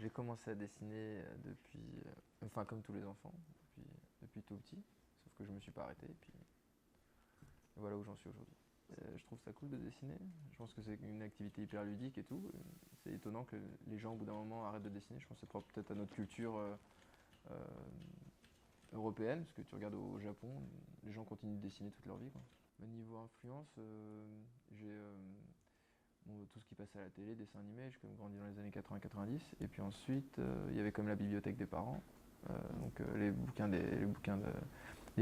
J'ai commencé à dessiner enfin comme tous les enfants, depuis tout petit, sauf que je me suis pas arrêté, et puis voilà où j'en suis aujourd'hui. Je trouve ça cool de dessiner, je pense que c'est une activité hyper ludique et tout. C'est étonnant que les gens au bout d'un moment arrêtent de dessiner, je pense que c'est propre peut-être à notre culture euh, européenne, parce que tu regardes au Japon, les gens continuent de dessiner toute leur vie, quoi. Niveau influence, j'ai bon, tout ce qui passait à la télé, dessins animés, j'ai quand même grandi dans les années 80-90. Et puis ensuite, il y avait comme la bibliothèque des parents, les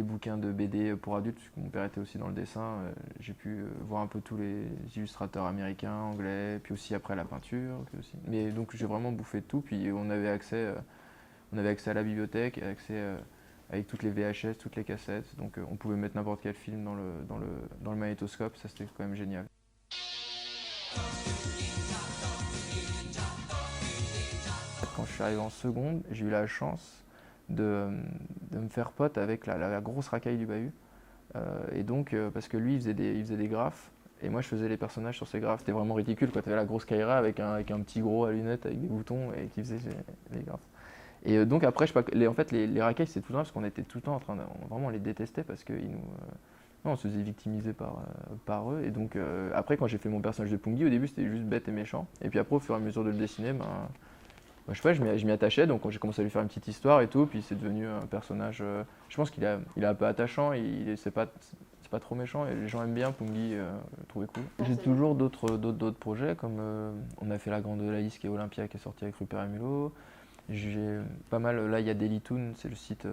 bouquins de BD pour adultes, puisque mon père était aussi dans le dessin. J'ai pu voir un peu tous les illustrateurs américains, anglais, puis aussi après la peinture. Aussi. Mais donc j'ai vraiment bouffé de tout, puis on avait accès à la bibliothèque, accès avec toutes les VHS, toutes les cassettes. Donc on pouvait mettre n'importe quel film dans le magnétoscope, ça c'était quand même génial. Quand je suis arrivé en seconde, j'ai eu la chance de, de me faire pote avec la grosse racaille du bahut. Et donc, parce que lui, il faisait des graphes, et moi, je faisais les personnages sur ces graphes. C'était vraiment ridicule, quoi. T'avais la grosse Kaira avec un petit gros à lunettes, avec des boutons, et qui faisait les graphes. Et donc après, je sais pas, en fait, les racailles, c'est tout le temps parce qu'on était tout le temps en train de, vraiment, on les détestait parce qu'ils nous, non, on se faisait victimiser par eux. Et donc après, quand j'ai fait mon personnage de Pungi, au début, c'était juste bête et méchant. Et puis après, au fur et à mesure de le dessiner, ben, je sais pas, je m'y attachais, donc j'ai commencé à lui faire une petite histoire et tout, puis c'est devenu un personnage, je pense il est un peu attachant, c'est pas trop méchant, et les gens aiment bien, Pungi, je le trouvais cool. J'ai toujours d'autres projets, comme on a fait la Grande Laïs qui est Olympia, qui est sortie avec Rupert et Mulot. J'ai pas mal, là il y a Dailytoon, c'est le site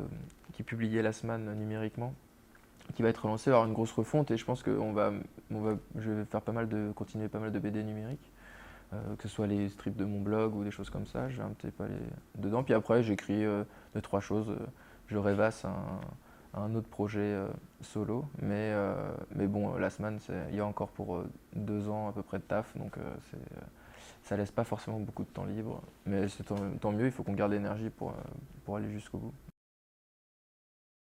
qui publiait la semaine numériquement, qui va être relancé, il va y avoir une grosse refonte, et je pense que je vais faire continuer pas mal de BD numériques. Que ce soit les strips de mon blog ou des choses comme ça, j'ai un petit peu dedans. Puis après, j'écris deux, trois choses. Je rêvasse à un autre projet solo. Mais bon, la semaine, il y a encore pour 2 ans à peu près de taf, donc ça laisse pas forcément beaucoup de temps libre. Mais c'est tant mieux, il faut qu'on garde l'énergie pour aller jusqu'au bout.